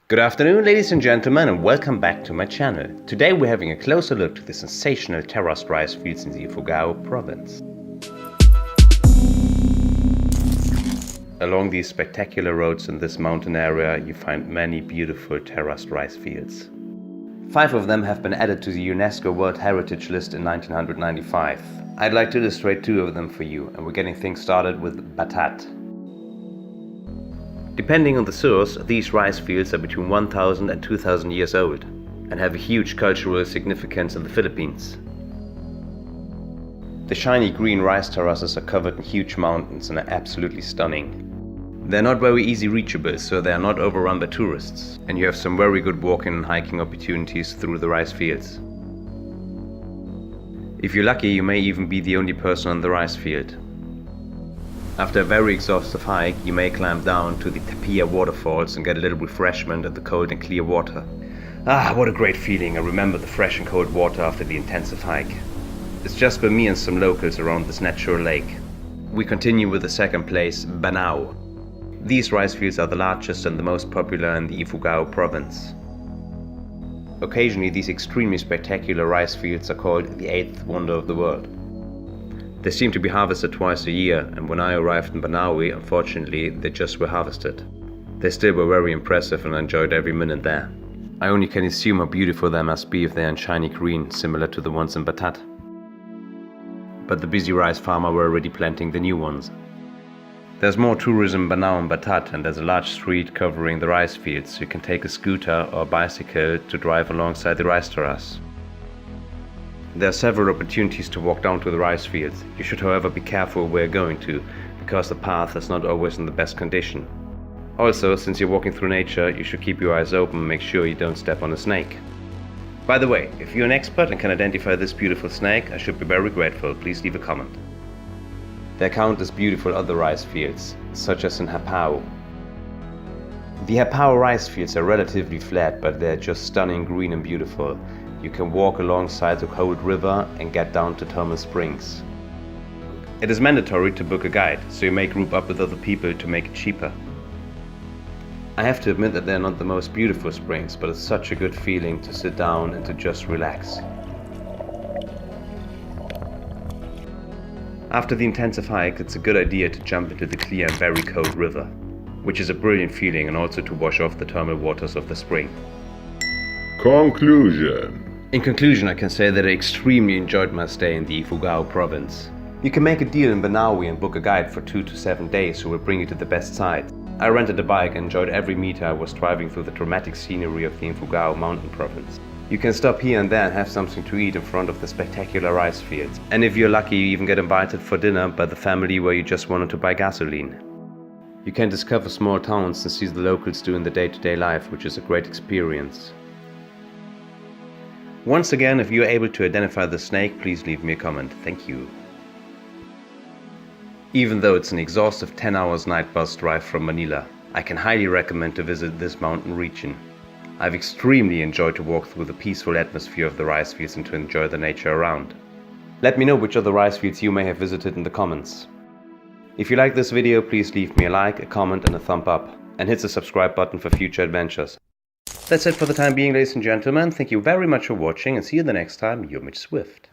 Good afternoon, ladies and gentlemen, and welcome back to my channel. Today we're having a closer look to the sensational terraced rice fields in the Ifugao Province. Along these spectacular roads in this mountain area, you find many beautiful terraced rice fields. 5 of them have been added to the Unesco World Heritage List in 1995. I'd like to illustrate 2 of them for you, and we're getting things started with Batad. Depending on the source, these rice fields are between 1,000 and 2,000 years old and have a huge cultural significance in the Philippines. The shiny green rice terraces are covered in huge mountains and are absolutely stunning. They're not very easy reachable, so they are not overrun by tourists, and you have some very good walking and hiking opportunities through the rice fields. If you're lucky, you may even be the only person on the rice field. After a very exhaustive hike, you may climb down to the Hapao waterfalls and get a little refreshment at the cold and clear water. Ah, what a great feeling! I remember the fresh and cold water after the intensive hike. It's just for me and some locals around this natural lake. We continue with the second place, Banaue. These rice fields are the largest and the most popular in the Ifugao Province. Occasionally, these extremely spectacular rice fields are called the 8th wonder of the world. They seem to be harvested twice a year, and when I arrived in Banaue, unfortunately, they just were harvested. They still were very impressive and I enjoyed every minute there. I only can assume how beautiful they must be if they are in shiny green, similar to the ones in Batad. But the busy rice farmer were already planting the new ones. There's more tourism in Banaue and Batad, and there's a large street covering the rice fields, so you can take a scooter or a bicycle to drive alongside the rice terrace. There are several opportunities to walk down to the rice fields. You should, however, be careful where you're going to, because the path is not always in the best condition. Also, since you're walking through nature, you should keep your eyes open and make sure you don't step on a snake. By the way, if you're an expert and can identify this beautiful snake, I should be very grateful. Please leave a comment. There are countless beautiful other rice fields, such as in Hapao. The Hapao rice fields are relatively flat, but they're just stunning green and beautiful. You can walk alongside the cold river and get down to thermal springs. It is mandatory to book a guide, so you may group up with other people to make it cheaper. I have to admit that they're not the most beautiful springs, but it's such a good feeling to sit down and to just relax. After the intensive hike, it's a good idea to jump into the clear and very cold river, which is a brilliant feeling, and also to wash off the thermal waters of the spring. Conclusion. In conclusion, I can say that I extremely enjoyed my stay in the Ifugao Province. You can make a deal in Banaue and book a guide for 2 to 7 days who will bring you to the best sites. I rented a bike and enjoyed every meter I was driving through the dramatic scenery of the Ifugao mountain province. You can stop here and there and have something to eat in front of the spectacular rice fields. And if you're lucky, you even get invited for dinner by the family where you just wanted to buy gasoline. You can discover small towns and see the locals doing the day-to-day life, which is a great experience. Once again, if you are able to identify the snake, please leave me a comment. Thank you. Even though it's an exhaustive 10 hours night bus drive from Manila, I can highly recommend to visit this mountain region. I've extremely enjoyed to walk through the peaceful atmosphere of the rice fields and to enjoy the nature around. Let me know which other rice fields you may have visited in the comments. If you like this video, please leave me a like, a comment and a thumb up, and hit the subscribe button for future adventures. That's it for the time being, ladies and gentlemen. Thank you very much for watching, and see you the next time. You're Mitch Swift.